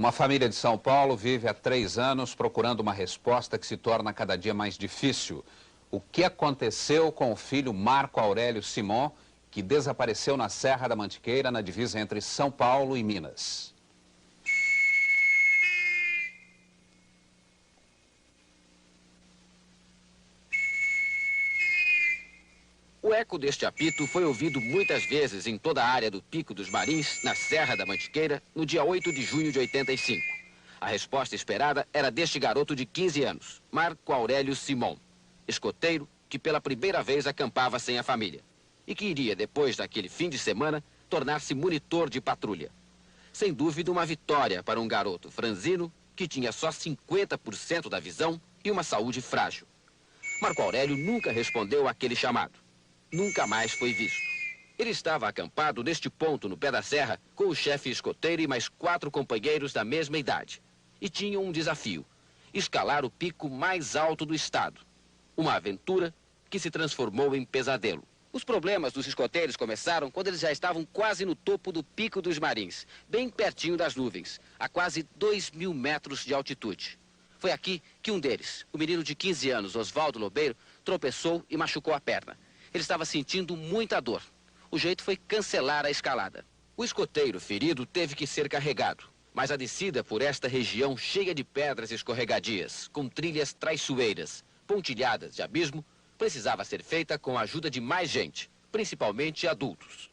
Uma família de São Paulo vive há 3 anos procurando uma resposta que se torna cada dia mais difícil. O que aconteceu com o filho Marco Aurélio Simon, que desapareceu na Serra da Mantiqueira, na divisa entre São Paulo e Minas? O eco deste apito foi ouvido muitas vezes em toda a área do Pico dos Marins, na Serra da Mantiqueira, no dia 8 de junho de 85. A resposta esperada era deste garoto de 15 anos, Marco Aurélio Simon, escoteiro que pela primeira vez acampava sem a família e que iria, depois daquele fim de semana, tornar-se monitor de patrulha. Sem dúvida, uma vitória para um garoto franzino que tinha só 50% da visão e uma saúde frágil. Marco Aurélio nunca respondeu àquele chamado. Nunca mais foi visto. Ele estava acampado neste ponto no pé da serra com o chefe escoteiro e mais 4 companheiros da mesma idade. E tinham um desafio: escalar o pico mais alto do estado. Uma aventura que se transformou em pesadelo. Os problemas dos escoteiros começaram quando eles já estavam quase no topo do Pico dos Marins, bem pertinho das nuvens, a quase 2.000 metros de altitude. Foi aqui que um deles, o menino de 15 anos, Oswaldo Lobeiro, tropeçou e machucou a perna. Ele estava sentindo muita dor. O jeito foi cancelar a escalada. O escoteiro ferido teve que ser carregado, mas a descida por esta região cheia de pedras escorregadias, com trilhas traiçoeiras, pontilhadas de abismo, precisava ser feita com a ajuda de mais gente, principalmente adultos.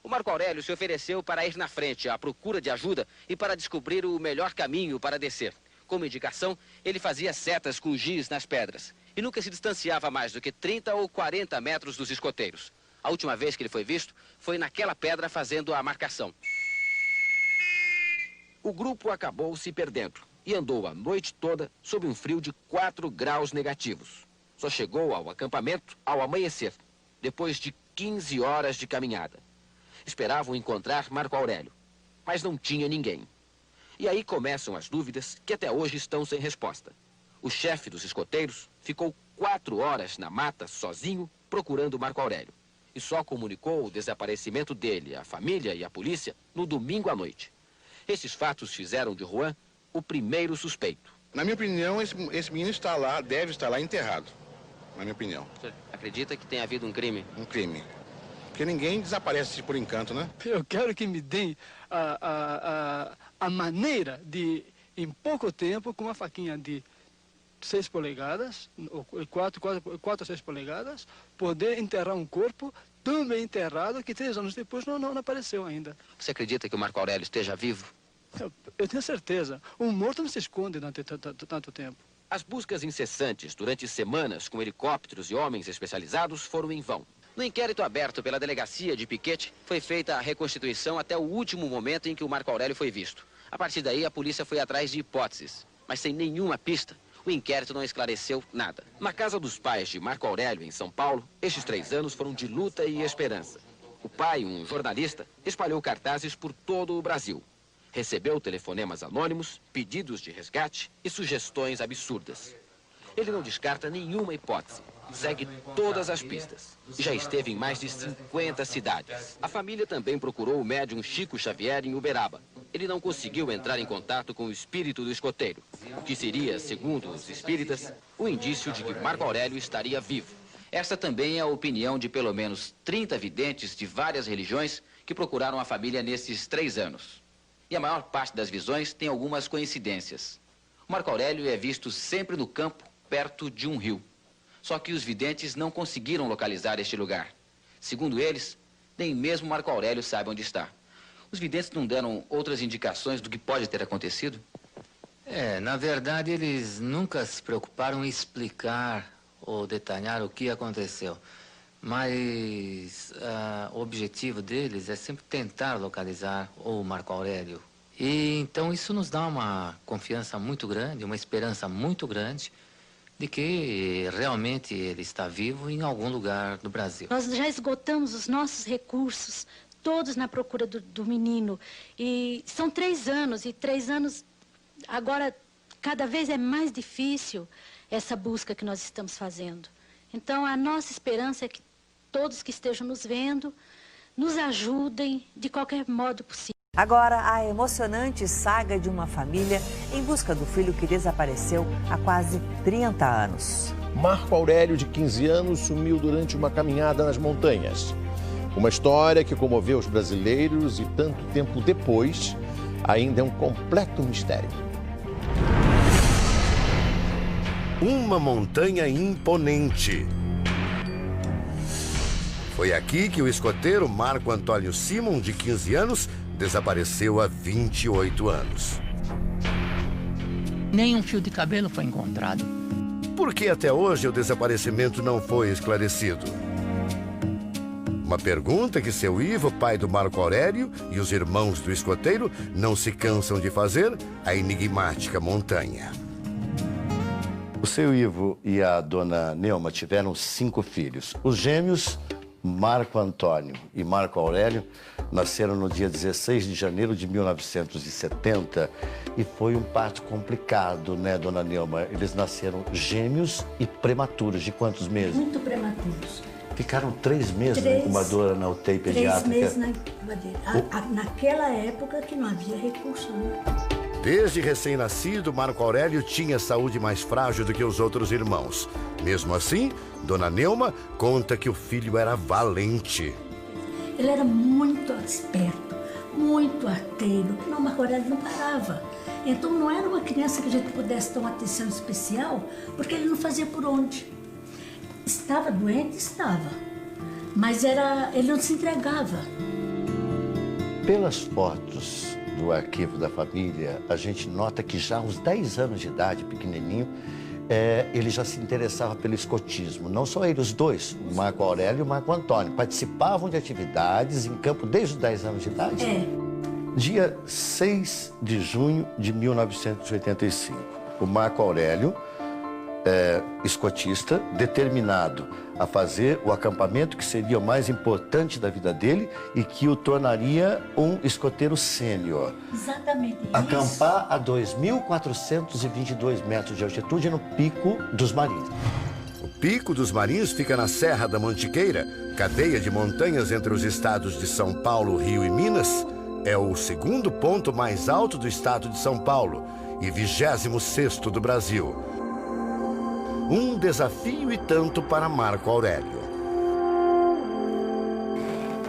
O Marco Aurélio se ofereceu para ir na frente à procura de ajuda e para descobrir o melhor caminho para descer. Como indicação, ele fazia setas com giz nas pedras e nunca se distanciava mais do que 30 ou 40 metros dos escoteiros. A última vez que ele foi visto foi naquela pedra fazendo a marcação. O grupo acabou se perdendo e andou a noite toda sob um frio de 4 graus negativos. Só chegou ao acampamento ao amanhecer, depois de 15 horas de caminhada. Esperavam encontrar Marco Aurélio, mas não tinha ninguém. E aí começam as dúvidas que até hoje estão sem resposta. O chefe dos escoteiros ficou 4 horas na mata, sozinho, procurando Marco Aurélio. E só comunicou o desaparecimento dele à família e à polícia no domingo à noite. Esses fatos fizeram de Juan o primeiro suspeito. Na minha opinião, esse menino está lá, deve estar lá enterrado. Na minha opinião. Você acredita que tenha havido um crime? Um crime. Porque ninguém desaparece por encanto, né? Eu quero que me deem a maneira de, em pouco tempo, com uma faquinha de 6 polegadas, ou 4 ou 6 polegadas, poder enterrar um corpo tão bem enterrado que 3 anos depois não apareceu ainda. Você acredita que o Marco Aurélio esteja vivo? Eu tenho certeza. Um morto não se esconde durante tanto tempo. As buscas incessantes durante semanas com helicópteros e homens especializados foram em vão. No inquérito aberto pela delegacia de Piquete, foi feita a reconstituição até o último momento em que o Marco Aurélio foi visto. A partir daí, a polícia foi atrás de hipóteses, mas sem nenhuma pista. O inquérito não esclareceu nada. Na casa dos pais de Marco Aurélio, em São Paulo, estes 3 anos foram de luta e esperança. O pai, um jornalista, espalhou cartazes por todo o Brasil. Recebeu telefonemas anônimos, pedidos de resgate e sugestões absurdas. Ele não descarta nenhuma hipótese. Segue todas as pistas. E já esteve em mais de 50 cidades. A família também procurou o médium Chico Xavier em Uberaba. Ele não conseguiu entrar em contato com o espírito do escoteiro, o que seria, segundo os espíritas, o indício de que Marco Aurélio estaria vivo. Esta também é a opinião de pelo menos 30 videntes de várias religiões que procuraram a família nesses 3 anos. E a maior parte das visões tem algumas coincidências. O Marco Aurélio é visto sempre no campo, perto de um rio. Só que os videntes não conseguiram localizar este lugar. Segundo eles, nem mesmo Marco Aurélio sabe onde está. Os videntes não deram outras indicações do que pode ter acontecido? Na verdade, eles nunca se preocuparam em explicar ou detalhar o que aconteceu. Mas o objetivo deles é sempre tentar localizar o Marco Aurélio. E então isso nos dá uma confiança muito grande, uma esperança muito grande de que realmente ele está vivo em algum lugar do Brasil. Nós já esgotamos os nossos recursos, todos na procura do menino. E são 3 anos, e 3 anos, agora, cada vez é mais difícil essa busca que nós estamos fazendo. Então, a nossa esperança é que todos que estejam nos vendo nos ajudem de qualquer modo possível. Agora, a emocionante saga de uma família em busca do filho que desapareceu há quase 30 anos. Marco Aurélio, de 15 anos, sumiu durante uma caminhada nas montanhas. Uma história que comoveu os brasileiros e tanto tempo depois ainda é um completo mistério. Uma montanha imponente. Foi aqui que o escoteiro Marco Antônio Simon, de 15 anos, desapareceu há 28 anos. Nem um fio de cabelo foi encontrado. Por que até hoje o desaparecimento não foi esclarecido? Uma pergunta que seu Ivo, pai do Marco Aurélio, e os irmãos do escoteiro não se cansam de fazer à enigmática montanha. O seu Ivo e a dona Neuma tiveram 5 filhos. Os gêmeos Marco Antônio e Marco Aurélio nasceram no dia 16 de janeiro de 1970 e foi um parto complicado, né, dona Neuma? Eles nasceram gêmeos e prematuros. De quantos meses? Muito prematuros. Ficaram 3 meses na incubadora, na UTI pediátrica. 3 meses na incubadora. Naquela época que não havia recurso, né? Desde recém-nascido, Marco Aurélio tinha saúde mais frágil do que os outros irmãos. Mesmo assim, dona Neuma conta que o filho era valente. Ele era muito esperto, muito arteiro. Não, Marco Aurélio não parava. Então não era uma criança que a gente pudesse dar uma atenção especial, porque ele não fazia por onde. Estava doente? Estava. Mas ele não se entregava. Pelas fotos do arquivo da família, a gente nota que já aos 10 anos de idade, pequenininho, ele já se interessava pelo escotismo. Não só ele, os dois, o Marco Aurélio e o Marco Antônio, participavam de atividades em campo desde os 10 anos de idade. Dia 6 de junho de 1985, o Marco Aurélio, escotista, determinado a fazer o acampamento que seria o mais importante da vida dele e que o tornaria um escoteiro sênior. Exatamente. Acampar a 2.422 metros de altitude no Pico dos Marins. O Pico dos Marins fica na Serra da Mantiqueira, cadeia de montanhas entre os estados de São Paulo, Rio e Minas. É o segundo ponto mais alto do estado de São Paulo e 26º do Brasil. Um desafio e tanto para Marco Aurélio.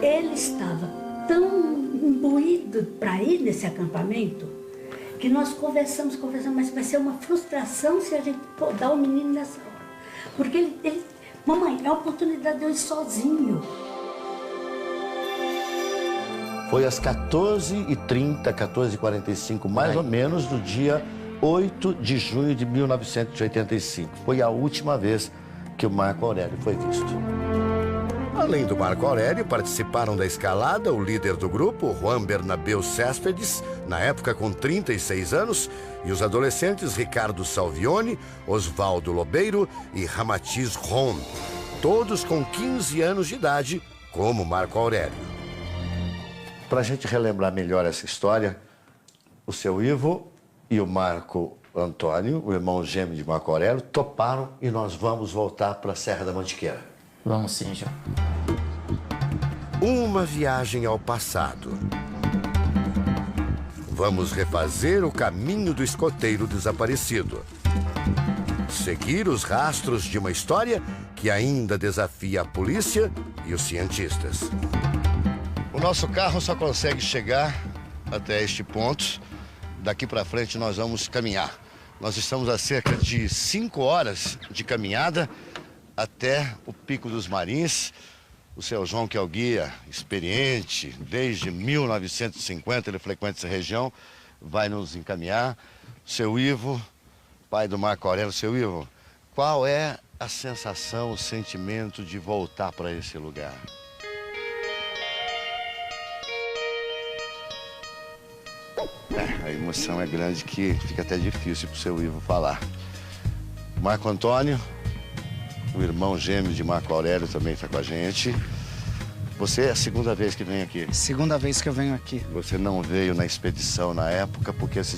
Ele estava tão imbuído para ir nesse acampamento que nós conversamos, mas vai ser uma frustração se a gente dar o menino nessa hora. Porque ele mamãe, é a oportunidade de eu ir sozinho. Foi às 14h30, 14h45, mais ou menos, do dia 8 de junho de 1985. Foi a última vez que o Marco Aurélio foi visto. Além do Marco Aurélio, participaram da escalada o líder do grupo, Juan Bernabeu Céspedes, na época com 36 anos, e os adolescentes Ricardo Salvione, Osvaldo Lobeiro e Ramatiz Ron, todos com 15 anos de idade, como Marco Aurélio. Para a gente relembrar melhor essa história, o seu Ivo e o Marco Antônio, o irmão gêmeo de Marco Aurélio, toparam e nós vamos voltar para a Serra da Mantiqueira. Vamos sim, João. Uma viagem ao passado. Vamos refazer o caminho do escoteiro desaparecido. Seguir os rastros de uma história que ainda desafia a polícia e os cientistas. O nosso carro só consegue chegar até este ponto. Daqui para frente nós vamos caminhar. Nós estamos a cerca de 5 horas de caminhada até o Pico dos Marins. O seu João, que é o guia experiente, desde 1950 ele frequenta essa região, vai nos encaminhar. Seu Ivo, pai do Marco Aurélio. Seu Ivo, qual é a sensação, o sentimento de voltar para esse lugar? A emoção é grande que fica até difícil para o seu Ivo falar. Marco Antônio, o irmão gêmeo de Marco Aurélio, também está com a gente. Você é a segunda vez que vem aqui? Segunda vez que eu venho aqui. Você não veio na expedição na época porque você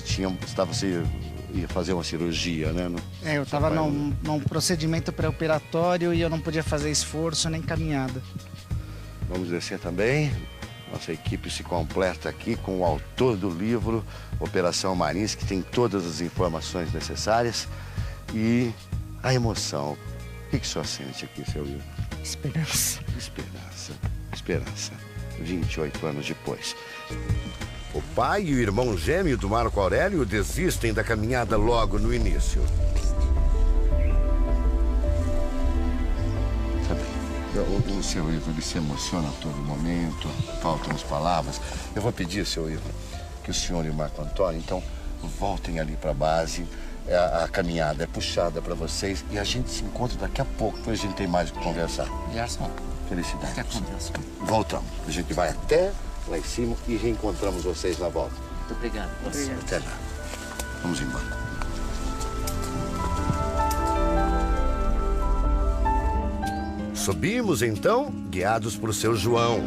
ia fazer uma cirurgia, né? Eu estava num procedimento pré-operatório e eu não podia fazer esforço nem caminhada. Vamos descer também. Nossa equipe se completa aqui com o autor do livro, Operação Marins, que tem todas as informações necessárias. E a emoção. O que o senhor sente aqui, seu Will? Esperança. Esperança. Esperança. 28 anos depois. O pai e o irmão gêmeo do Marco Aurélio desistem da caminhada logo no início. O seu Ivo, ele se emociona a todo momento, faltam as palavras. Eu vou pedir, seu Ivo, que o senhor e o Marco Antônio, então, voltem ali para a base. A caminhada é puxada para vocês e a gente se encontra daqui a pouco, depois a gente tem mais o que conversar. Gerson. Felicidades. Voltamos. A gente vai até lá em cima e reencontramos vocês na volta. Muito obrigado. Até lá. Vamos embora. Subimos então, guiados por seu João.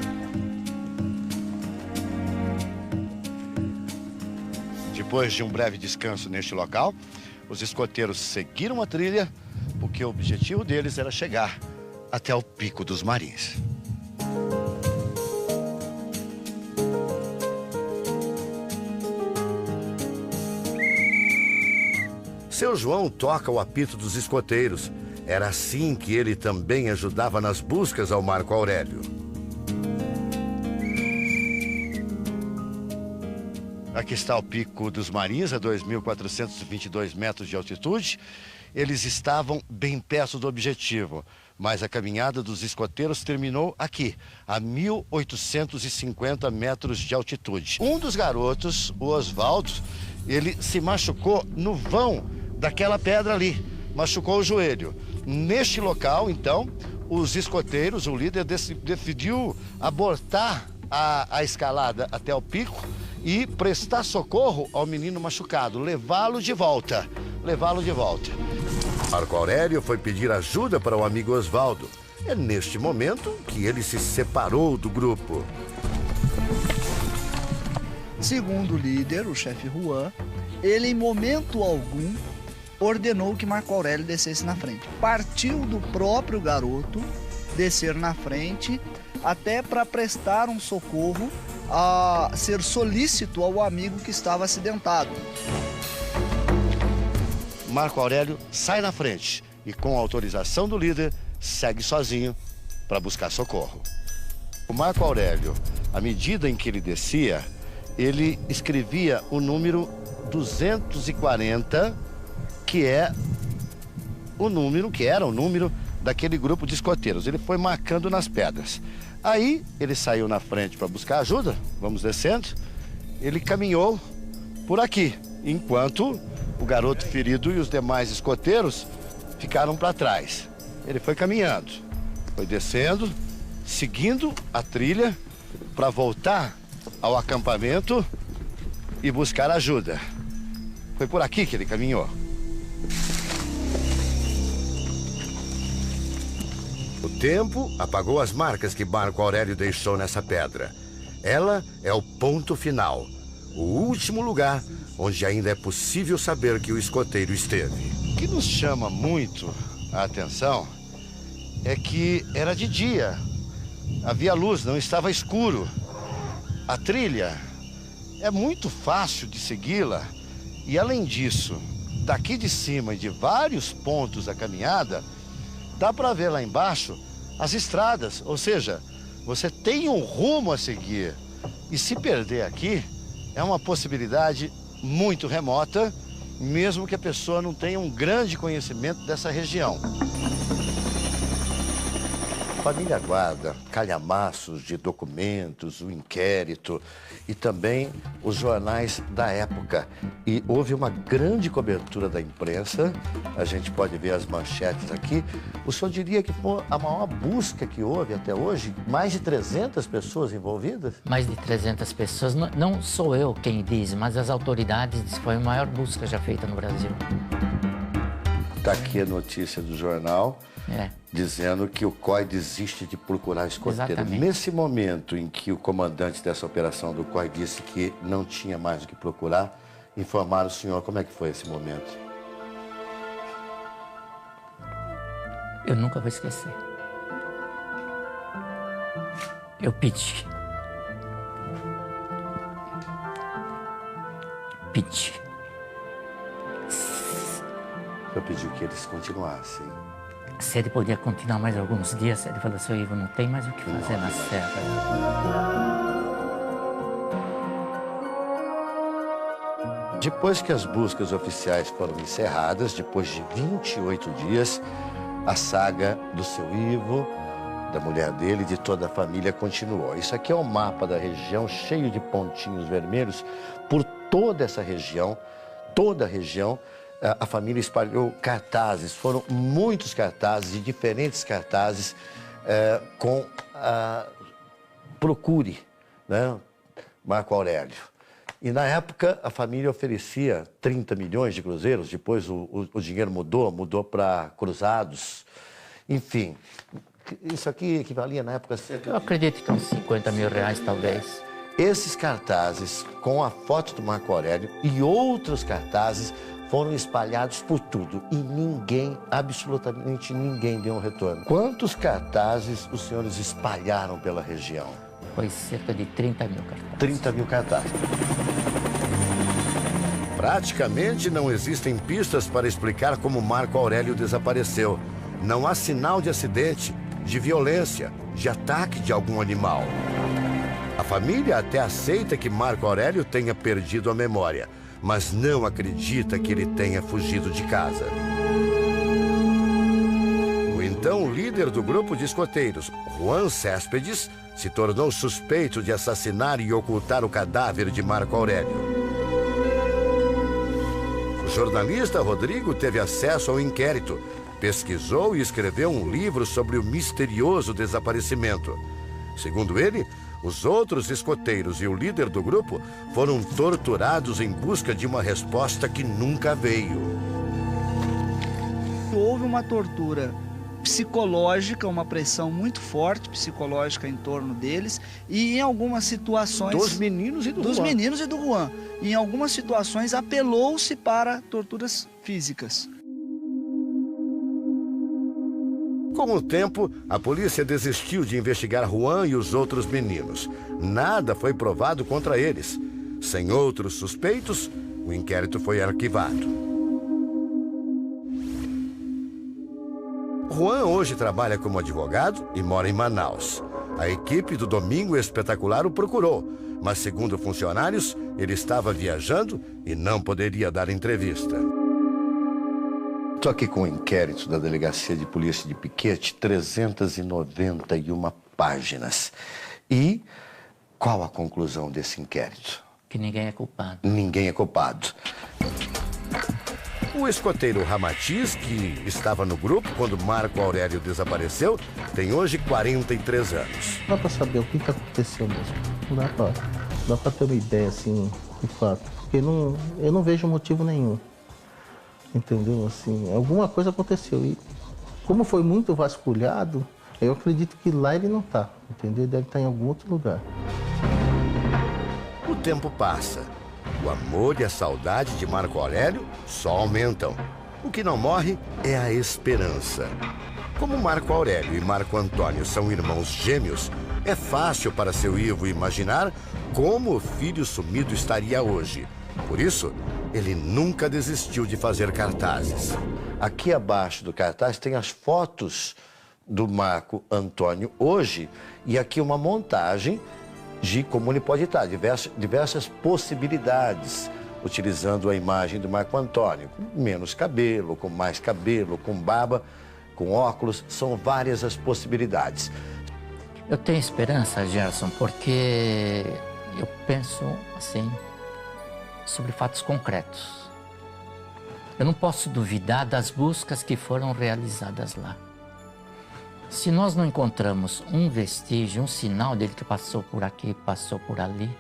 Depois de um breve descanso neste local, os escoteiros seguiram a trilha, porque o objetivo deles era chegar até o Pico dos Marins. Seu João toca o apito dos escoteiros. Era assim que ele também ajudava nas buscas ao Marco Aurélio. Aqui está o Pico dos Marins, a 2.422 metros de altitude. Eles estavam bem perto do objetivo, mas a caminhada dos escoteiros terminou aqui, a 1.850 metros de altitude. Um dos garotos, o Osvaldo, ele se machucou no vão daquela pedra ali, machucou o joelho. Neste local, então, os escoteiros, o líder decidiu abortar a escalada até o pico e prestar socorro ao menino machucado, levá-lo de volta. Marco Aurélio foi pedir ajuda para o amigo Osvaldo. É neste momento que ele se separou do grupo. Segundo o líder, o chefe Juan, ele em momento algum ordenou que Marco Aurélio descesse na frente. Partiu do próprio garoto descer na frente até para prestar um socorro, a ser solícito ao amigo que estava acidentado. Marco Aurélio sai na frente e, com a autorização do líder, segue sozinho para buscar socorro. O Marco Aurélio, à medida em que ele descia, ele escrevia o número 240, que era o número daquele grupo de escoteiros. Ele foi marcando nas pedras. Aí ele saiu na frente para buscar ajuda, vamos descendo. Ele caminhou por aqui, enquanto o garoto ferido e os demais escoteiros ficaram para trás. Ele foi caminhando, foi descendo, seguindo a trilha para voltar ao acampamento e buscar ajuda. Foi por aqui que ele caminhou. O tempo apagou as marcas que Marco Aurélio deixou nessa pedra. Ela é o ponto final, o último lugar onde ainda é possível saber que o escoteiro esteve. O que nos chama muito a atenção é que era de dia, havia luz, não estava escuro. A trilha é muito fácil de segui-la e, além disso, daqui de cima e de vários pontos da caminhada, dá para ver lá embaixo as estradas, ou seja, você tem um rumo a seguir. E se perder aqui, é uma possibilidade muito remota, mesmo que a pessoa não tenha um grande conhecimento dessa região. A família guarda calhamaços de documentos, o inquérito e também os jornais da época. E houve uma grande cobertura da imprensa, a gente pode ver as manchetes aqui. O senhor diria que foi a maior busca que houve até hoje? Mais de 300 pessoas envolvidas? Mais de 300 pessoas. Não sou eu quem diz, mas as autoridades dizem que foi a maior busca já feita no Brasil. Está aqui a notícia do jornal. Dizendo que o COI desiste de procurar escoteiro. Exatamente. Nesse momento em que o comandante dessa operação do COI disse que não tinha mais o que procurar, informaram o senhor como é que foi esse momento? Eu nunca vou esquecer. Eu pedi pedi. Eu pedi que eles continuassem. Se ele podia continuar mais alguns dias, ele falou, seu Ivo, não tem mais o que fazer na serra. Depois que as buscas oficiais foram encerradas, depois de 28 dias, a saga do seu Ivo, da mulher dele e de toda a família continuou. Isso aqui é um mapa da região, cheio de pontinhos vermelhos. Por toda essa região, toda a região, a família espalhou cartazes. Foram muitos cartazes, de diferentes cartazes, com procure, né, Marco Aurélio. E na época a família oferecia 30 milhões de cruzeiros, depois o dinheiro mudou para cruzados, enfim. Isso aqui equivalia na época... Eu acredito que uns 50 mil reais, talvez. Esses cartazes com a foto do Marco Aurélio e outros cartazes foram espalhados por tudo e ninguém, absolutamente ninguém, deu um retorno. Quantos cartazes os senhores espalharam pela região? Foi cerca de 30 mil cartazes. 30 mil cartazes. Praticamente não existem pistas para explicar como Marco Aurélio desapareceu. Não há sinal de acidente, de violência, de ataque de algum animal. A família até aceita que Marco Aurélio tenha perdido a memória, mas não acredita que ele tenha fugido de casa. O então líder do grupo de escoteiros, Juan Céspedes, se tornou suspeito de assassinar e ocultar o cadáver de Marco Aurélio. O jornalista Rodrigo teve acesso ao inquérito, pesquisou e escreveu um livro sobre o misterioso desaparecimento. Segundo ele, os outros escoteiros e o líder do grupo foram torturados em busca de uma resposta que nunca veio. Houve uma tortura psicológica, uma pressão muito forte psicológica em torno deles e em algumas situações... Dos meninos e do Juan. Dos meninos e do Juan. Em algumas situações apelou-se para torturas físicas. Com o tempo, a polícia desistiu de investigar Juan e os outros meninos. Nada foi provado contra eles. Sem outros suspeitos, o inquérito foi arquivado. Juan hoje trabalha como advogado e mora em Manaus. A equipe do Domingo Espetacular o procurou, mas segundo funcionários, ele estava viajando e não poderia dar entrevista. Estou aqui com o inquérito da Delegacia de Polícia de Piquete, 391 páginas. E qual a conclusão desse inquérito? Que ninguém é culpado. Ninguém é culpado. O escoteiro Ramatiz, que estava no grupo quando Marco Aurélio desapareceu, tem hoje 43 anos. Não dá para saber o que aconteceu mesmo. Não dá para ter uma ideia, assim, de fato. Porque eu não vejo motivo nenhum. Entendeu? Assim, alguma coisa aconteceu. E como foi muito vasculhado, eu acredito que lá ele não está. Entendeu? Ele deve estar em algum outro lugar. O tempo passa. O amor e a saudade de Marco Aurélio só aumentam. O que não morre é a esperança. Como Marco Aurélio e Marco Antônio são irmãos gêmeos, é fácil para seu Ivo imaginar como o filho sumido estaria hoje. Por isso, ele nunca desistiu de fazer cartazes. Aqui abaixo do cartaz tem as fotos do Marco Antônio hoje e aqui uma montagem de como ele pode estar, diversas possibilidades, utilizando a imagem do Marco Antônio, com menos cabelo, com mais cabelo, com barba, com óculos, são várias as possibilidades. Eu tenho esperança, Gerson, porque eu penso assim, sobre fatos concretos. Eu não posso duvidar das buscas que foram realizadas lá. Se nós não encontramos um vestígio, um sinal dele que passou por aqui, passou por ali,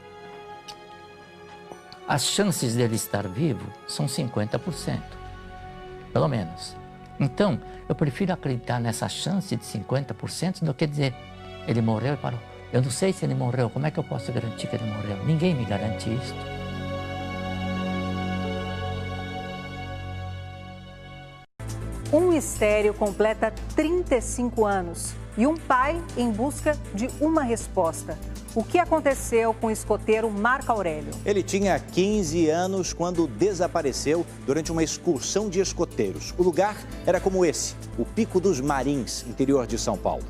as chances dele estar vivo são 50%, pelo menos. Então, eu prefiro acreditar nessa chance de 50% do que dizer, ele morreu e parou. Eu não sei se ele morreu, como é que eu posso garantir que ele morreu? Ninguém me garante isso. Um mistério completa 35 anos e um pai em busca de uma resposta. O que aconteceu com o escoteiro Marco Aurélio? Ele tinha 15 anos quando desapareceu durante uma excursão de escoteiros. O lugar era como esse, o Pico dos Marins, interior de São Paulo.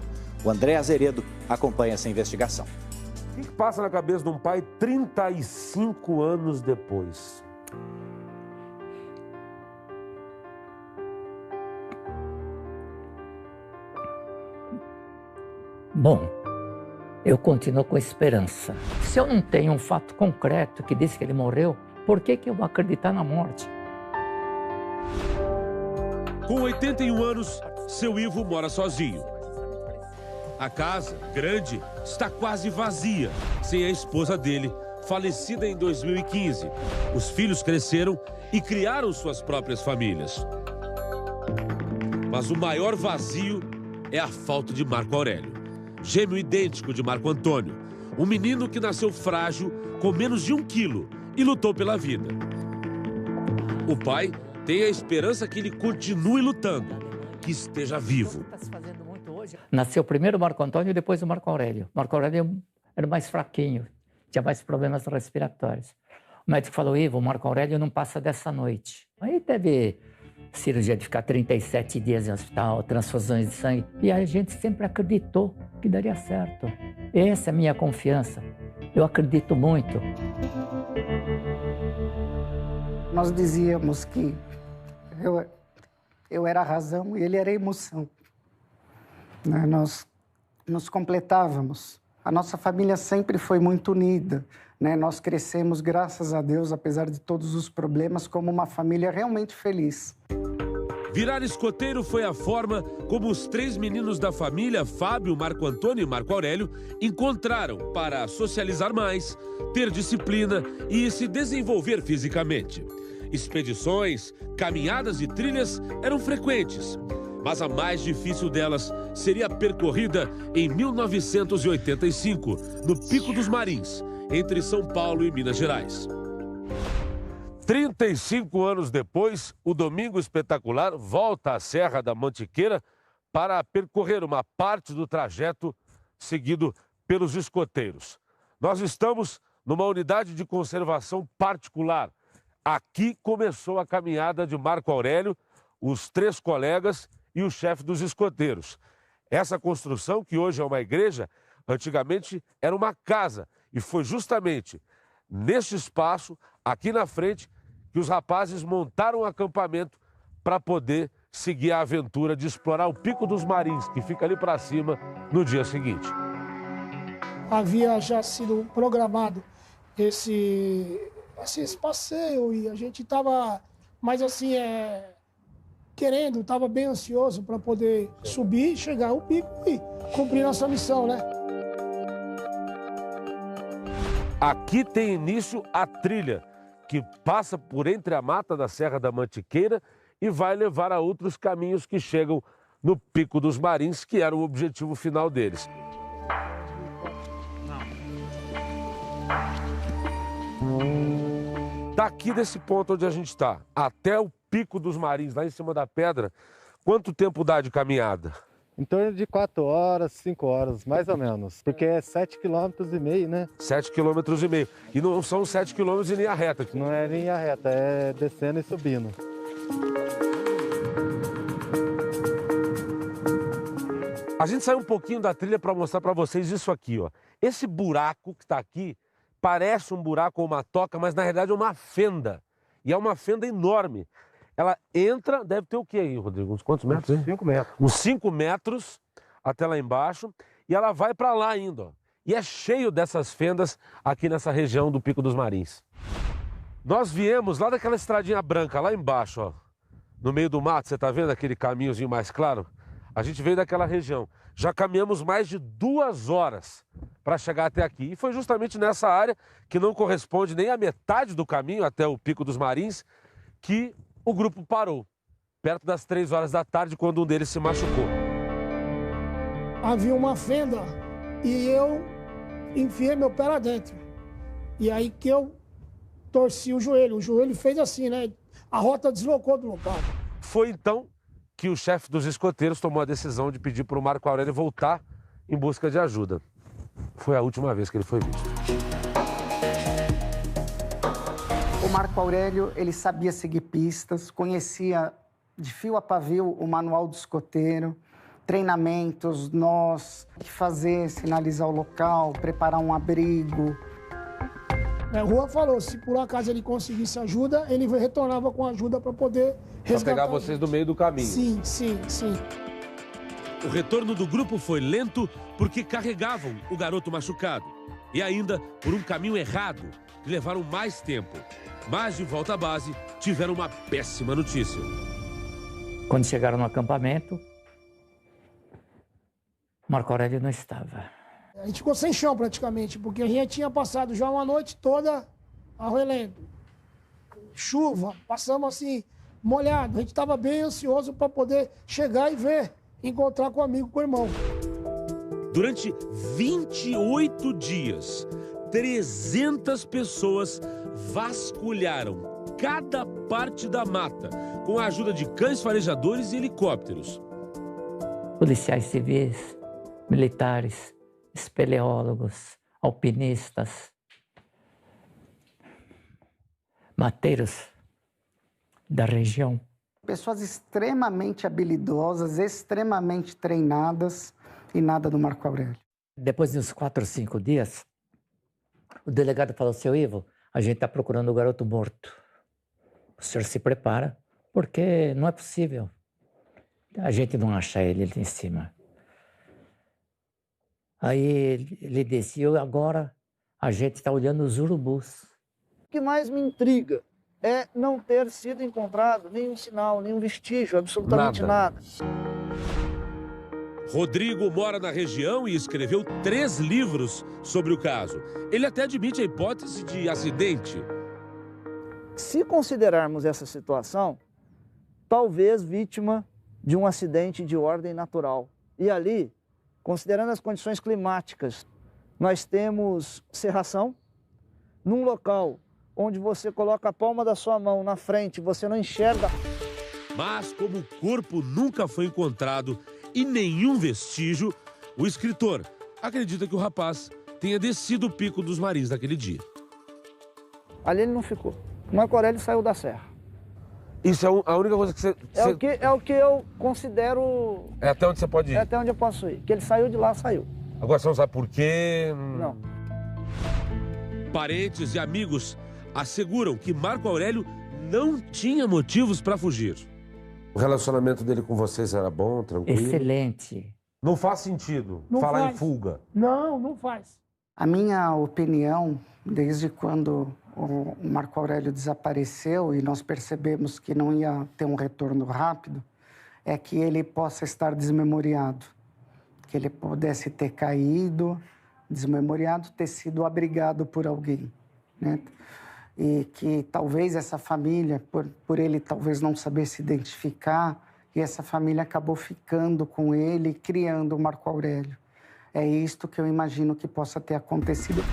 O André Azeredo acompanha essa investigação. O que passa na cabeça de um pai 35 anos depois? Bom, eu continuo com esperança. Se eu não tenho um fato concreto que diz que ele morreu, por que eu vou acreditar na morte? Com 81 anos, seu Ivo mora sozinho. A casa, grande, está quase vazia, sem a esposa dele, falecida em 2015. Os filhos cresceram e criaram suas próprias famílias. Mas o maior vazio é a falta de Marco Aurélio, gêmeo idêntico de Marco Antônio, um menino que nasceu frágil, com menos de 1 quilo e lutou pela vida. O pai tem a esperança que ele continue lutando, que esteja vivo. Nasceu primeiro o Marco Antônio e depois o Marco Aurélio. Marco Aurélio era mais fraquinho, tinha mais problemas respiratórios. O médico falou, Ivo, o Marco Aurélio não passa dessa noite. Aí teve cirurgia de ficar 37 dias em hospital, transfusões de sangue. E a gente sempre acreditou que daria certo. Essa é a minha confiança. Eu acredito muito. Nós dizíamos que eu era a razão e ele era a emoção. Nós nos completávamos. A nossa família sempre foi muito unida. Nós crescemos, graças a Deus, apesar de todos os problemas, como uma família realmente feliz. Virar escoteiro foi a forma como os 3 meninos da família, Fábio, Marco Antônio e Marco Aurélio, encontraram para socializar mais, ter disciplina e se desenvolver fisicamente. Expedições, caminhadas e trilhas eram frequentes, mas a mais difícil delas seria percorrida em 1985, no Pico dos Marins, entre São Paulo e Minas Gerais. 35 anos depois, o Domingo Espetacular volta à Serra da Mantiqueira para percorrer uma parte do trajeto seguido pelos escoteiros. Nós estamos numa unidade de conservação particular. Aqui começou a caminhada de Marco Aurélio, os 3 colegas e o chefe dos escoteiros. Essa construção, que hoje é uma igreja, antigamente era uma casa. E foi justamente neste espaço, aqui na frente, que os rapazes montaram um acampamento para poder seguir a aventura de explorar o Pico dos Marins, que fica ali para cima, no dia seguinte. Havia já sido programado esse passeio e a gente estava, mais assim, querendo, estava bem ansioso para poder subir, chegar ao pico e cumprir nossa missão, né? Aqui tem início a trilha, que passa por entre a mata da Serra da Mantiqueira e vai levar a outros caminhos que chegam no Pico dos Marins, que era o objetivo final deles. Daqui desse ponto onde a gente está, até o Pico dos Marins, lá em cima da pedra, quanto tempo dá de caminhada? Em torno de 4 horas, 5 horas, mais ou menos. Porque é 7,5 km, né? 7,5 km. E não são 7 km em linha reta. Não é linha reta, é descendo e subindo. A gente saiu um pouquinho da trilha para mostrar para vocês isso aqui, ó. Esse buraco que está aqui parece um buraco ou uma toca, mas na realidade é uma fenda. E é uma fenda enorme. Ela entra, deve ter o que aí, Rodrigo? Uns quantos metros? Uns 5 metros. Uns 5 metros até lá embaixo. E ela vai para lá ainda, ó. E é cheio dessas fendas aqui nessa região do Pico dos Marins. Nós viemos lá daquela estradinha branca, lá embaixo, ó. No meio do mato, você tá vendo aquele caminhozinho mais claro? A gente veio daquela região. Já caminhamos mais de 2 horas para chegar até aqui. E foi justamente nessa área, que não corresponde nem à metade do caminho até o Pico dos Marins, que o grupo parou, perto das 3 horas da tarde, quando um deles se machucou. Havia uma fenda e eu enfiei meu pé lá dentro. E aí que eu torci o joelho fez assim, né? A rota deslocou do local. Foi então que o chefe dos escoteiros tomou a decisão de pedir para o Marco Aurélio voltar em busca de ajuda. foi a última vez que ele foi visto. O Marco Aurélio, ele sabia seguir pistas, conhecia de fio a pavio o manual do escoteiro, treinamentos, nós, o que fazer, sinalizar o local, preparar um abrigo. O Juan falou, se por acaso ele conseguisse ajuda, ele retornava com ajuda para poder resgatar. Pra pegar vocês do meio do caminho. Sim, sim, sim. O retorno do grupo foi lento porque carregavam o garoto machucado. E ainda por um caminho errado, que levaram mais tempo. Mas de volta à base, tiveram uma péssima notícia. Quando chegaram no acampamento, Marco Aurélio não estava. A gente ficou sem chão praticamente, porque a gente tinha passado já uma noite toda arrelendo. Chuva, passamos assim, molhado. A gente estava bem ansioso para poder chegar e ver, encontrar com o amigo, com o irmão. Durante 28 dias, 300 pessoas vasculharam cada parte da mata, com a ajuda de cães farejadores e helicópteros. Policiais civis, militares, espeleólogos, alpinistas, mateiros da região. Pessoas extremamente habilidosas, extremamente treinadas e nada do Marco Aurélio. Depois de uns 4 ou 5 dias, o delegado falou, seu Ivo, a gente está procurando o garoto morto. O senhor se prepara, porque não é possível a gente não achar ele ali em cima. Aí ele disse, agora a gente está olhando os urubus. O que mais me intriga é não ter sido encontrado nenhum sinal, nenhum vestígio, absolutamente nada. Rodrigo mora na região e escreveu 3 livros sobre o caso. Ele até admite a hipótese de acidente. Se considerarmos essa situação, talvez vítima de um acidente de ordem natural. E ali, considerando as condições climáticas, nós temos cerração, num local onde você coloca a palma da sua mão na frente, você não enxerga. Mas como o corpo nunca foi encontrado e nenhum vestígio, o escritor acredita que o rapaz tenha descido o Pico dos Marins naquele dia. Ali ele não ficou. O Marco Aurélio saiu da serra. Isso é a única coisa que você... É o que eu considero... É até onde você pode ir? É até onde eu posso ir. Que ele saiu de lá, saiu. Agora você não sabe por quê? Não. Parentes e amigos asseguram que Marco Aurélio não tinha motivos para fugir. O relacionamento dele com vocês era bom, tranquilo? Excelente. Não faz sentido Não falar faz. em fuga. Não, não faz. A minha opinião, desde quando o Marco Aurélio desapareceu e nós percebemos que não ia ter um retorno rápido, é que ele possa estar desmemoriado. Que ele pudesse ter caído, desmemoriado, ter sido abrigado por alguém, né? E que talvez essa família, por ele talvez não saber se identificar, e essa família acabou ficando com ele, criando o Marco Aurélio. É isto que eu imagino que possa ter acontecido.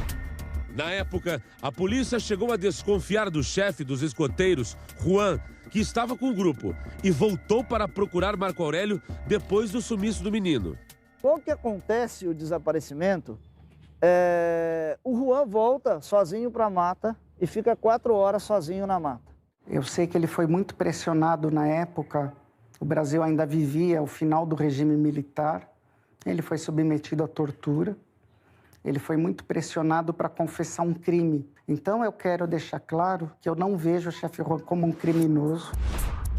Na época, a polícia chegou a desconfiar do chefe dos escoteiros, Juan, que estava com o grupo, e voltou para procurar Marco Aurélio depois do sumiço do menino. Quando que acontece o desaparecimento, o Juan volta sozinho para a mata e fica 4 horas sozinho na mata. Eu sei que ele foi muito pressionado na época, o Brasil ainda vivia o final do regime militar, ele foi submetido à tortura, ele foi muito pressionado para confessar um crime. Então eu quero deixar claro que eu não vejo o chefe Juan como um criminoso.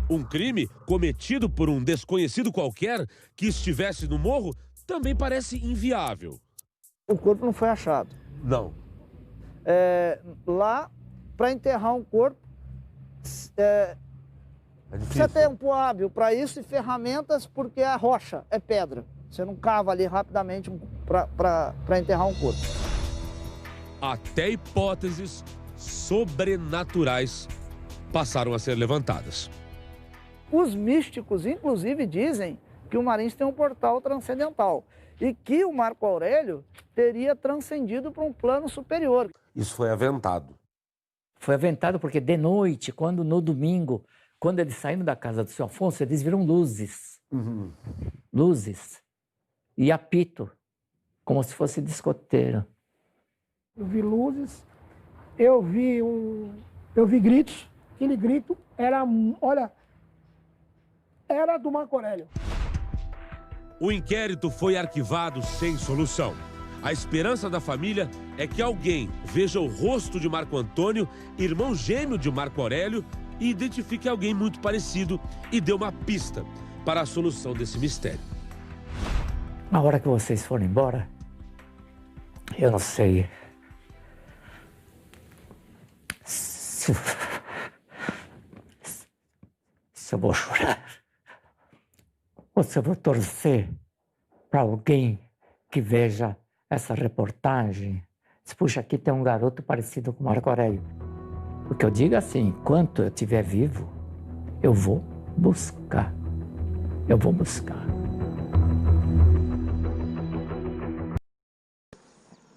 Um crime cometido por um desconhecido qualquer que estivesse no morro também parece inviável. O corpo não foi achado. Não. Lá, para enterrar um corpo, precisa ter tempo hábil para isso e ferramentas, porque a rocha é pedra. Você não cava ali rapidamente para enterrar um corpo. Até hipóteses sobrenaturais passaram a ser levantadas. Os místicos, inclusive, dizem que o Marins tem um portal transcendental e que o Marco Aurélio teria transcendido para um plano superior. Isso foi aventado. Foi aventado porque de noite, no domingo, quando eles saíram da casa do seu Afonso, eles viram luzes. Luzes. E apito. como se fosse de escoteiro. Eu vi luzes, eu vi gritos. Aquele grito era, olha, era do Marco Aurélio. O inquérito foi arquivado sem solução. A esperança da família é que alguém veja o rosto de Marco Antônio, irmão gêmeo de Marco Aurélio, e identifique alguém muito parecido e dê uma pista para a solução desse mistério. Na hora que vocês forem embora, eu não sei se eu vou chorar ou se eu vou torcer para alguém que veja essa reportagem. Diz, puxa, aqui tem um garoto parecido com Marco Aurélio. O que eu digo assim, enquanto eu estiver vivo, eu vou buscar. Eu vou buscar.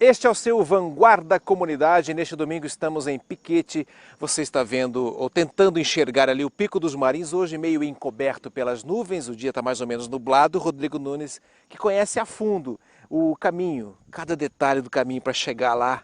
Este é o seu Vanguarda Comunidade. Neste domingo estamos em Piquete. Você está vendo ou tentando enxergar ali o Pico dos Marins, hoje meio encoberto pelas nuvens. O dia está mais ou menos nublado. Rodrigo Nunes, que conhece a fundo o caminho, cada detalhe do caminho para chegar lá.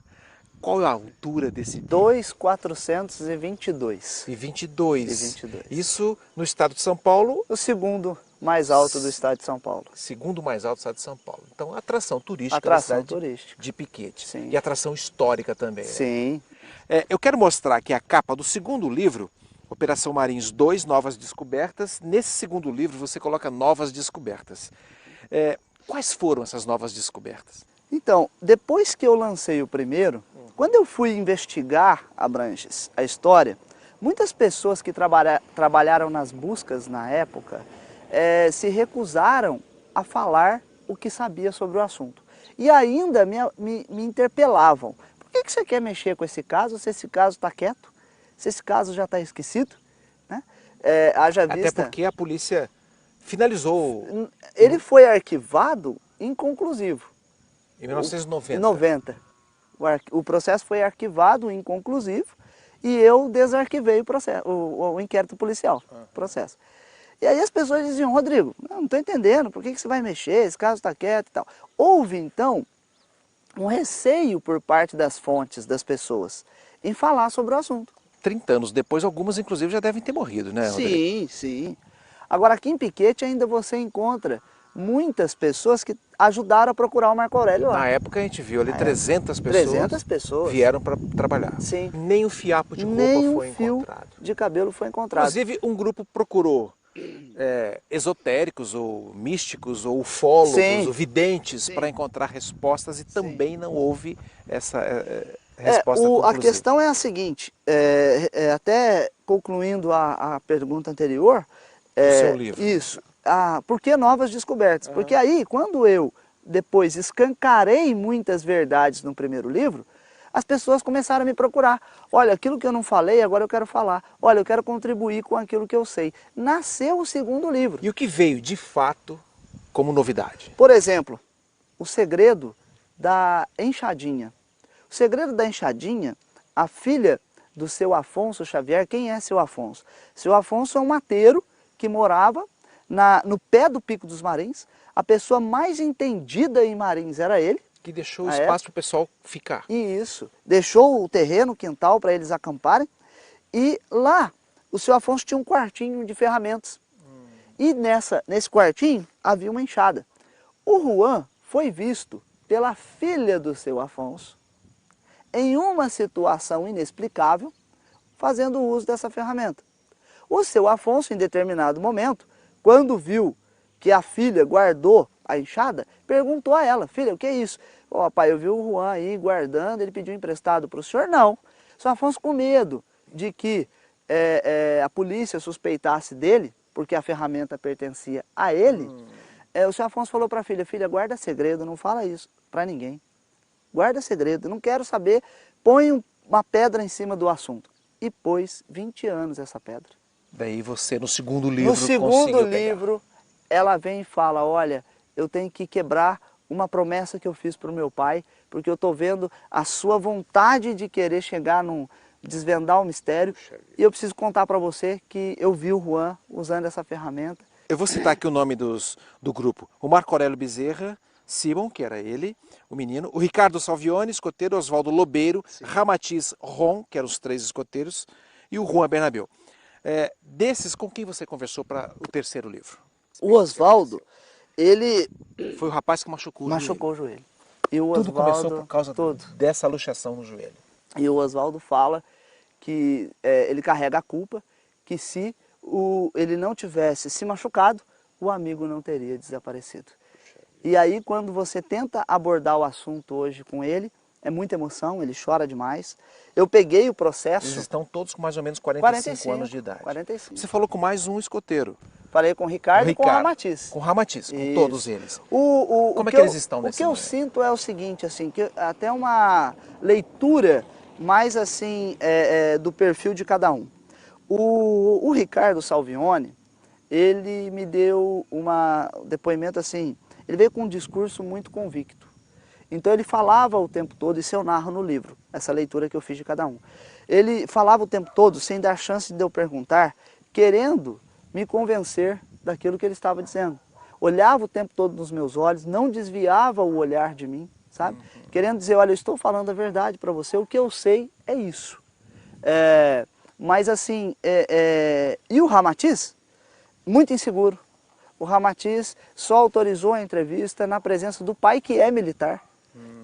Qual é a altura desse pico? 2.422. E 22. Isso no estado de São Paulo? O segundo mais alto do estado de São Paulo. Segundo mais alto do estado de São Paulo. Então, atração turística atração da cidade turística. De Piquete. Sim. E atração histórica também. Sim. Né? Eu quero mostrar aqui a capa do segundo livro, Operação Marins 2, Novas Descobertas. Nesse segundo livro você coloca novas descobertas. Quais foram essas novas descobertas? Então, depois que eu lancei o primeiro, quando eu fui investigar, Abranches, a história, muitas pessoas que trabalharam nas buscas na época se recusaram a falar o que sabia sobre o assunto. E ainda me interpelavam. Por que você quer mexer com esse caso, se esse caso está quieto? Se esse caso já está esquecido? Né? Haja vista... Até porque a polícia finalizou... Ele foi arquivado inconclusivo. Em 1990. 90. O processo foi arquivado inconclusivo e eu desarquivei o processo, o inquérito policial, processo. E aí as pessoas diziam, Rodrigo, não estou entendendo, por que você vai mexer, esse caso está quieto e tal. Houve então um receio por parte das fontes, das pessoas, em falar sobre o assunto. 30 anos depois, algumas inclusive já devem ter morrido, né, Rodrigo? Sim, sim. Agora aqui em Piquete ainda você encontra muitas pessoas que ajudaram a procurar o Marco Aurélio lá. Na época a gente viu ali 300 pessoas, 300 pessoas vieram para trabalhar. Sim. Nem um fiapo de roupa foi encontrado. Nem um fio de cabelo foi encontrado. Inclusive um grupo procurou esotéricos ou místicos ou ufólogos ou videntes para encontrar respostas e também não houve essa resposta conclusiva. A questão é a seguinte, até concluindo a pergunta anterior, seu livro. Isso. Por que novas descobertas? Porque aí, quando eu depois escancarei muitas verdades no primeiro livro, as pessoas começaram a me procurar. Olha, aquilo que eu não falei, agora eu quero falar. Olha, eu quero contribuir com aquilo que eu sei. Nasceu o segundo livro. E o que veio, de fato, como novidade? Por exemplo, o segredo da enxadinha. O segredo da enxadinha, a filha do seu Afonso Xavier, quem é seu Afonso? Seu Afonso é um mateiro que morava no pé do Pico dos Marins. A pessoa mais entendida em Marins era ele. Que deixou espaço para o pessoal ficar. Isso. Deixou o terreno, o quintal, para eles acamparem. E lá, o seu Afonso tinha um quartinho de ferramentas. E nesse quartinho havia uma enxada. O Juan foi visto pela filha do seu Afonso em uma situação inexplicável, fazendo uso dessa ferramenta. O seu Afonso, em determinado momento, quando viu que a filha guardou a enxada, perguntou a ela, filha, o que é isso? Ó, pai, eu vi o Juan aí guardando, ele pediu emprestado para o senhor? Não. O seu Afonso, com medo de que a polícia suspeitasse dele, porque a ferramenta pertencia a ele, o seu Afonso falou para a filha, filha, guarda segredo, não fala isso para ninguém. Guarda segredo, não quero saber, põe uma pedra em cima do assunto. E pôs 20 anos essa pedra. Daí você, no segundo livro, no segundo livro, ela vem e fala, olha, eu tenho que quebrar uma promessa que eu fiz para o meu pai, porque eu estou vendo a sua vontade de querer chegar desvendar o mistério, e eu preciso contar para você que eu vi o Juan usando essa ferramenta. Eu vou citar aqui o nome do grupo. O Marco Aurélio Bezerra, Simon, que era ele, o menino, o Ricardo Salvioni, escoteiro, Oswaldo Lobeiro, Ramatiz Ron, que eram os 3 escoteiros, e o Juan Bernabeu. Desses, com quem você conversou para o terceiro livro? O Oswaldo, ele... Foi o rapaz que machucou o joelho. E o Tudo Oswaldo, começou por causa dessa luxação no joelho. E o Oswaldo fala que ele carrega a culpa, que se ele não tivesse se machucado, o amigo não teria desaparecido. E aí, quando você tenta abordar o assunto hoje com ele, é muita emoção, ele chora demais. Eu peguei o processo... Eles estão todos com mais ou menos 45 anos de idade. 45. Você falou com mais um escoteiro. Falei com o Ricardo e com o Ramatiz. Com o Ramatiz, com Isso. todos eles. Como é que eles estão nesse momento? O que eu sinto é o seguinte, assim, que até uma leitura mais assim do perfil de cada um. O Ricardo Salvioni, ele me deu um depoimento assim, ele veio com um discurso muito convicto. Então ele falava o tempo todo, isso eu narro no livro, essa leitura que eu fiz de cada um. Ele falava o tempo todo, sem dar chance de eu perguntar, querendo me convencer daquilo que ele estava dizendo. Olhava o tempo todo nos meus olhos, não desviava o olhar de mim, sabe? Querendo dizer, olha, eu estou falando a verdade para você, o que eu sei é isso. Mas assim, e o Ramatiz? Muito inseguro. O Ramatiz só autorizou a entrevista na presença do pai, que é militar,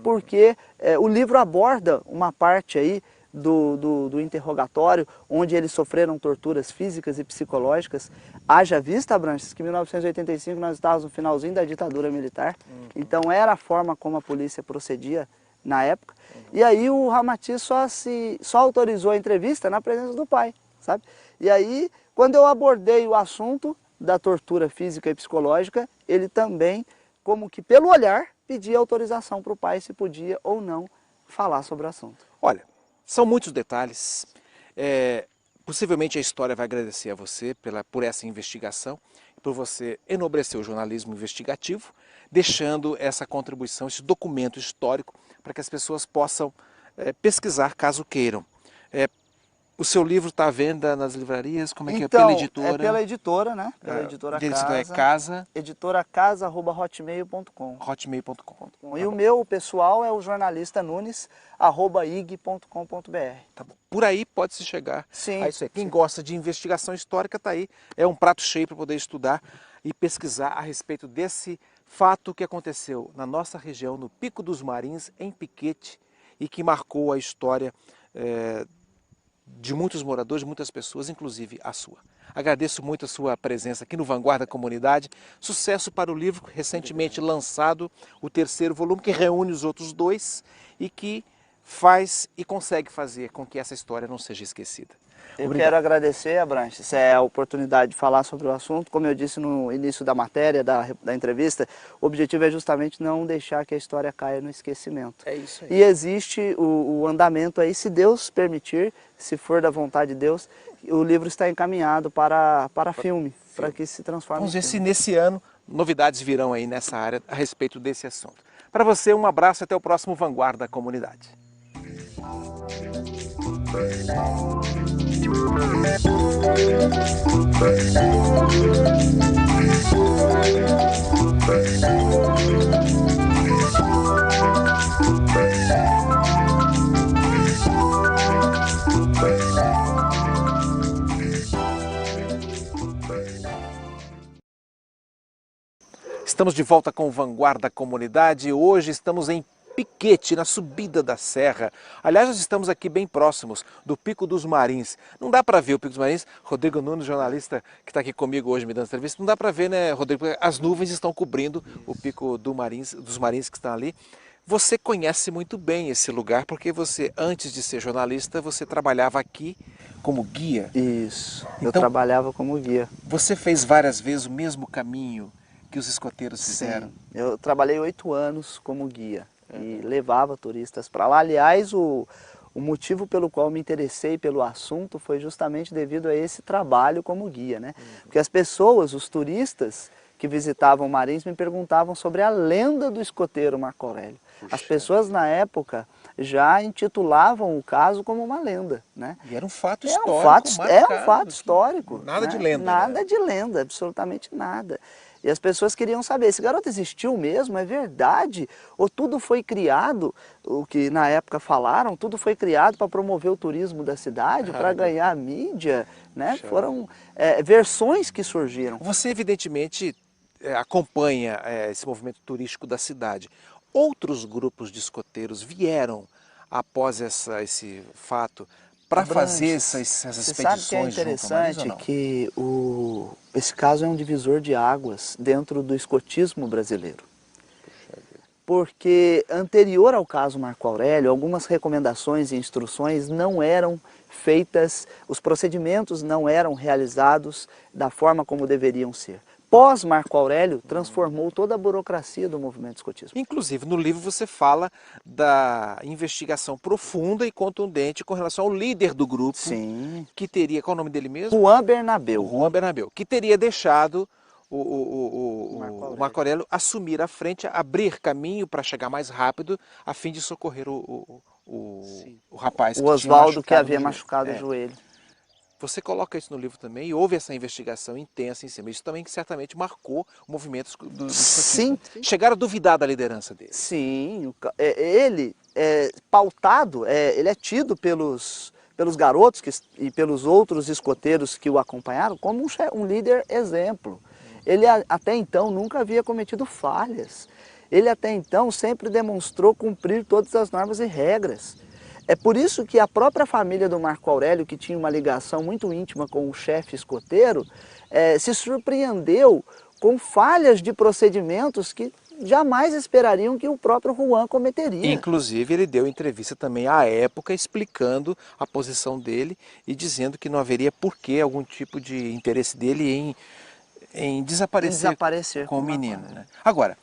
porque o livro aborda uma parte aí do interrogatório, onde eles sofreram torturas físicas e psicológicas. Haja vista, Abranches, que em 1985 nós estávamos no finalzinho da ditadura militar, então era a forma como a polícia procedia na época. E aí o Ramatiz só autorizou a entrevista na presença do pai, sabe? E aí, quando eu abordei o assunto da tortura física e psicológica, ele também, como que pelo olhar, pedia autorização para o pai se podia ou não falar sobre o assunto. Olha, são muitos detalhes. Possivelmente a história vai agradecer a você por essa investigação, por você enobrecer o jornalismo investigativo, deixando essa contribuição, esse documento histórico, para que as pessoas possam pesquisar caso queiram. O seu livro está à venda nas livrarias? Como é que é? Pela editora? É pela editora, né? Pela editora Casa. É Casa? editoracasa@hotmail.com. hotmail.com. E o meu pessoal é o jornalista nunes@ig.com.br. Tá bom. Por aí pode-se chegar a isso aí. Quem gosta de investigação histórica está aí. É um prato cheio para poder estudar e pesquisar a respeito desse fato que aconteceu na nossa região, no Pico dos Marins, em Piquete, e que marcou a história de muitos moradores, de muitas pessoas, inclusive a sua. Agradeço muito a sua presença aqui no Vanguarda Comunidade. Sucesso para o livro recentemente lançado, o 3º volume, que reúne os outros 2 e que faz e consegue fazer com que essa história não seja esquecida. Eu quero agradecer, Abranches, a oportunidade de falar sobre o assunto. Como eu disse no início da matéria, da entrevista, o objetivo é justamente não deixar que a história caia no esquecimento. É isso aí. E existe o andamento aí, se Deus permitir, se for da vontade de Deus, o livro está encaminhado para filme, para que se transforme Vamos ver em filme. se nesse ano novidades virão aí nessa área a respeito desse assunto. Para você, um abraço e até o próximo Vanguarda Comunidade. Estamos de volta com o Vanguarda Comunidade. Hoje estamos em Piquete, na subida da serra. Aliás, nós estamos aqui bem próximos do Pico dos Marins. Não dá para ver o Pico dos Marins. Rodrigo Nunes, jornalista que está aqui comigo hoje me dando entrevista, não dá para ver, né, Rodrigo? Porque as nuvens estão cobrindo o Pico dos Marins que estão ali. Você conhece muito bem esse lugar, porque você, antes de ser jornalista, você trabalhava aqui como guia. Isso, então, eu trabalhava como guia. Você fez várias vezes o mesmo caminho que os escoteiros fizeram? Sim, eu trabalhei 8 anos como guia e levava turistas para lá. Aliás, o motivo pelo qual me interessei pelo assunto foi justamente devido a esse trabalho como guia, né? Porque as pessoas, os turistas que visitavam Marins me perguntavam sobre a lenda do escoteiro Marco Aurélio. As pessoas na época já intitulavam o caso como uma lenda, né? E era um fato histórico. É um fato histórico. Nada de lenda. Nada de lenda, absolutamente nada. E as pessoas queriam saber, esse garoto existiu mesmo? É verdade? Ou tudo foi criado, o que na época falaram, tudo foi criado para promover o turismo da cidade, para ganhar mídia, né? Foram versões que surgiram. Você evidentemente acompanha esse movimento turístico da cidade. Outros grupos de escoteiros vieram após esse fato para fazer essas expedições? Você sabe que é interessante que esse caso é um divisor de águas dentro do escotismo brasileiro. Porque anterior ao caso Marco Aurélio, algumas recomendações e instruções não eram feitas, os procedimentos não eram realizados da forma como deveriam ser. Pós Marco Aurélio, transformou toda a burocracia do movimento escotismo. Inclusive, no livro você fala da investigação profunda e contundente com relação ao líder do grupo. Sim. Que teria, qual é o nome dele mesmo? Juan Bernabeu. Juan Bernabeu, que teria deixado o Marco Aurélio assumir a frente, abrir caminho para chegar mais rápido, a fim de socorrer o rapaz que o Oswaldo, que havia machucado o joelho. Você coloca isso no livro também e houve essa investigação intensa em cima. Isso também que certamente marcou o movimento do escotismo. Sim. Chegaram a duvidar da liderança dele. Sim. Ele é pautado, ele é tido pelos garotos e pelos outros escoteiros que o acompanharam como um líder exemplo. Ele até então nunca havia cometido falhas. Ele até então sempre demonstrou cumprir todas as normas e regras. É por isso que a própria família do Marco Aurélio, que tinha uma ligação muito íntima com o chefe escoteiro, se surpreendeu com falhas de procedimentos que jamais esperariam que o próprio Juan cometeria. Inclusive, ele deu entrevista também à época explicando a posição dele e dizendo que não haveria porquê algum tipo de interesse dele em desaparecer com o menino. Né? Agora,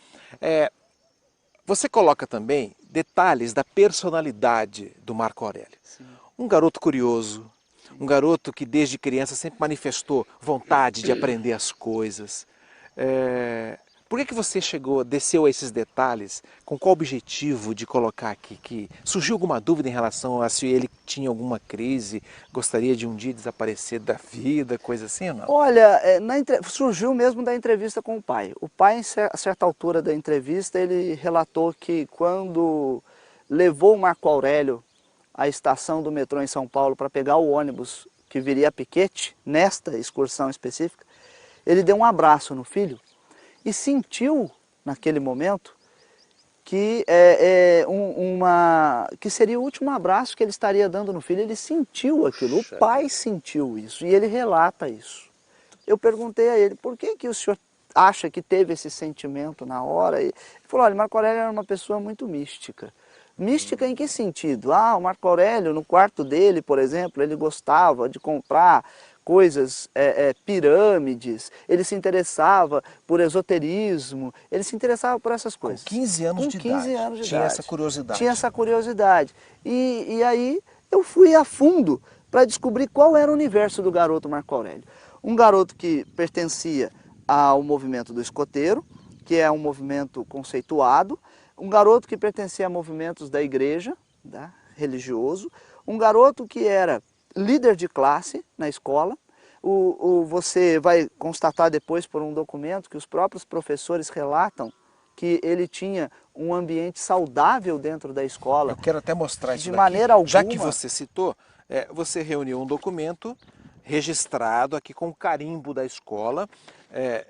você coloca também detalhes da personalidade do Marco Aurélio. Sim. Um garoto curioso, um garoto que desde criança sempre manifestou vontade de aprender as coisas. Por que você desceu a esses detalhes? Com qual objetivo de colocar aqui? Que surgiu alguma dúvida em relação a se ele tinha alguma crise, gostaria de um dia desaparecer da vida, coisa assim ou não? Olha, surgiu mesmo da entrevista com o pai. O pai, a certa altura da entrevista, ele relatou que quando levou o Marco Aurélio à estação do metrô em São Paulo para pegar o ônibus que viria a Piquete, nesta excursão específica, ele deu um abraço no filho e sentiu, naquele momento, que, que seria o último abraço que ele estaria dando no filho. Ele sentiu aquilo, o pai sentiu isso, e ele relata isso. Eu perguntei a ele, por que o senhor acha que teve esse sentimento na hora? Ele falou, olha, Marco Aurélio era uma pessoa muito mística. Mística em que sentido? O Marco Aurélio, no quarto dele, por exemplo, ele gostava de comprar coisas, pirâmides, ele se interessava por esoterismo, ele se interessava por essas coisas. Com 15 anos de idade, tinha essa curiosidade. Tinha essa curiosidade. E aí eu fui a fundo para descobrir qual era o universo do garoto Marco Aurélio. Um garoto que pertencia ao movimento do escoteiro, que é um movimento conceituado, um garoto que pertencia a movimentos da igreja, religioso, um garoto que era líder de classe na escola. Você vai constatar depois por um documento que os próprios professores relatam que ele tinha um ambiente saudável dentro da escola. Eu quero até mostrar isso de maneira alguma. Já que você citou, você reuniu um documento registrado aqui com o carimbo da escola.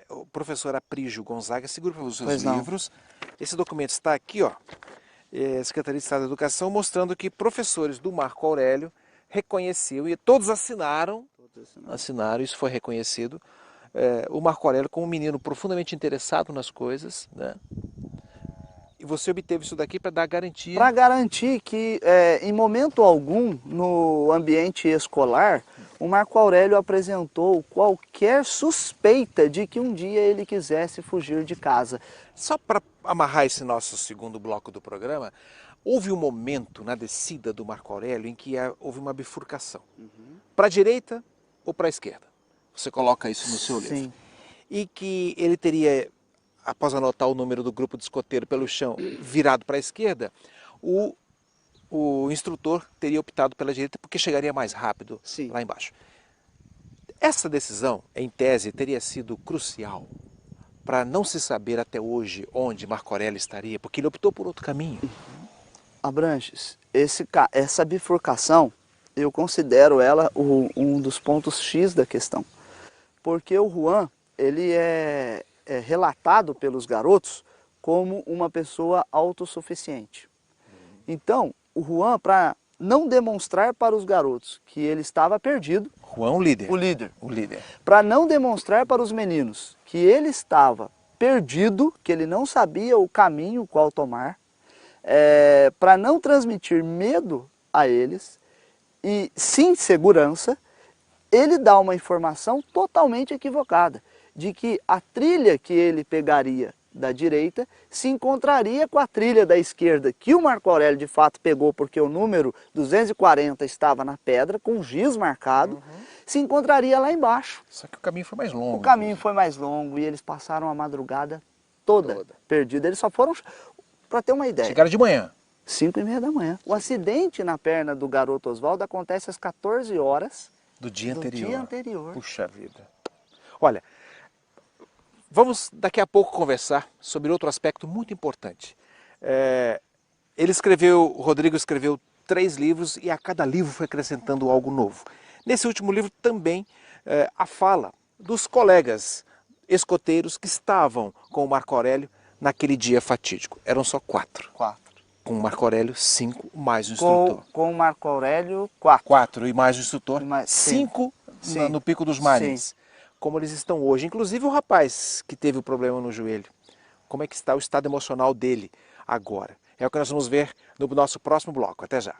O professor Aprígio Gonzaga, segura para os seus livros. Esse documento está aqui, ó, Secretaria de Estado da Educação, mostrando que professores do Marco Aurélio reconheceu, e todos assinaram, isso foi reconhecido, o Marco Aurélio como um menino profundamente interessado nas coisas, né? E você obteve isso daqui para dar garantia? Para garantir que, em momento algum, no ambiente escolar, o Marco Aurélio apresentou qualquer suspeita de que um dia ele quisesse fugir de casa. Só para amarrar esse nosso segundo bloco do programa, houve um momento na descida do Marco Aurélio em que houve uma bifurcação. Para a direita ou para a esquerda? Você coloca isso no seu livro. Sim. E que ele teria, após anotar o número do grupo de escoteiro pelo chão virado para a esquerda, o instrutor teria optado pela direita porque chegaria mais rápido lá embaixo. Essa decisão, em tese, teria sido crucial para não se saber até hoje onde Marco Aurélio estaria, porque ele optou por outro caminho. Abranches, essa bifurcação, eu considero ela um dos pontos X da questão. Porque o Juan, ele é relatado pelos garotos como uma pessoa autossuficiente. Então, o Juan, para não demonstrar para os garotos que ele estava perdido... Juan, o líder. O líder. Para não demonstrar para os meninos que ele estava perdido, que ele não sabia o caminho qual tomar, para não transmitir medo a eles, e sim segurança, ele dá uma informação totalmente equivocada, de que a trilha que ele pegaria da direita se encontraria com a trilha da esquerda, que o Marco Aurélio de fato pegou, porque o número 240 estava na pedra, com um giz marcado, se encontraria lá embaixo. Só que o caminho foi mais longo. O caminho foi mais longo e eles passaram a madrugada toda perdidos. Eles só foram, para ter uma ideia... Chegaram de manhã. 5h30 da manhã. O acidente na perna do garoto Oswaldo acontece às 14 horas do dia anterior. Puxa vida. Olha, vamos daqui a pouco conversar sobre outro aspecto muito importante. O Rodrigo escreveu 3 livros e a cada livro foi acrescentando algo novo. Nesse último livro também a fala dos colegas escoteiros que estavam com o Marco Aurélio naquele dia fatídico. Eram só 4. Com o Marco Aurélio, 5 mais o instrutor. Com o Marco Aurélio, 4. 4 e mais o instrutor, 5 no Pico dos Marins. Sim. Como eles estão hoje. Inclusive o rapaz que teve o problema no joelho. Como é que está o estado emocional dele agora? É o que nós vamos ver no nosso próximo bloco. Até já.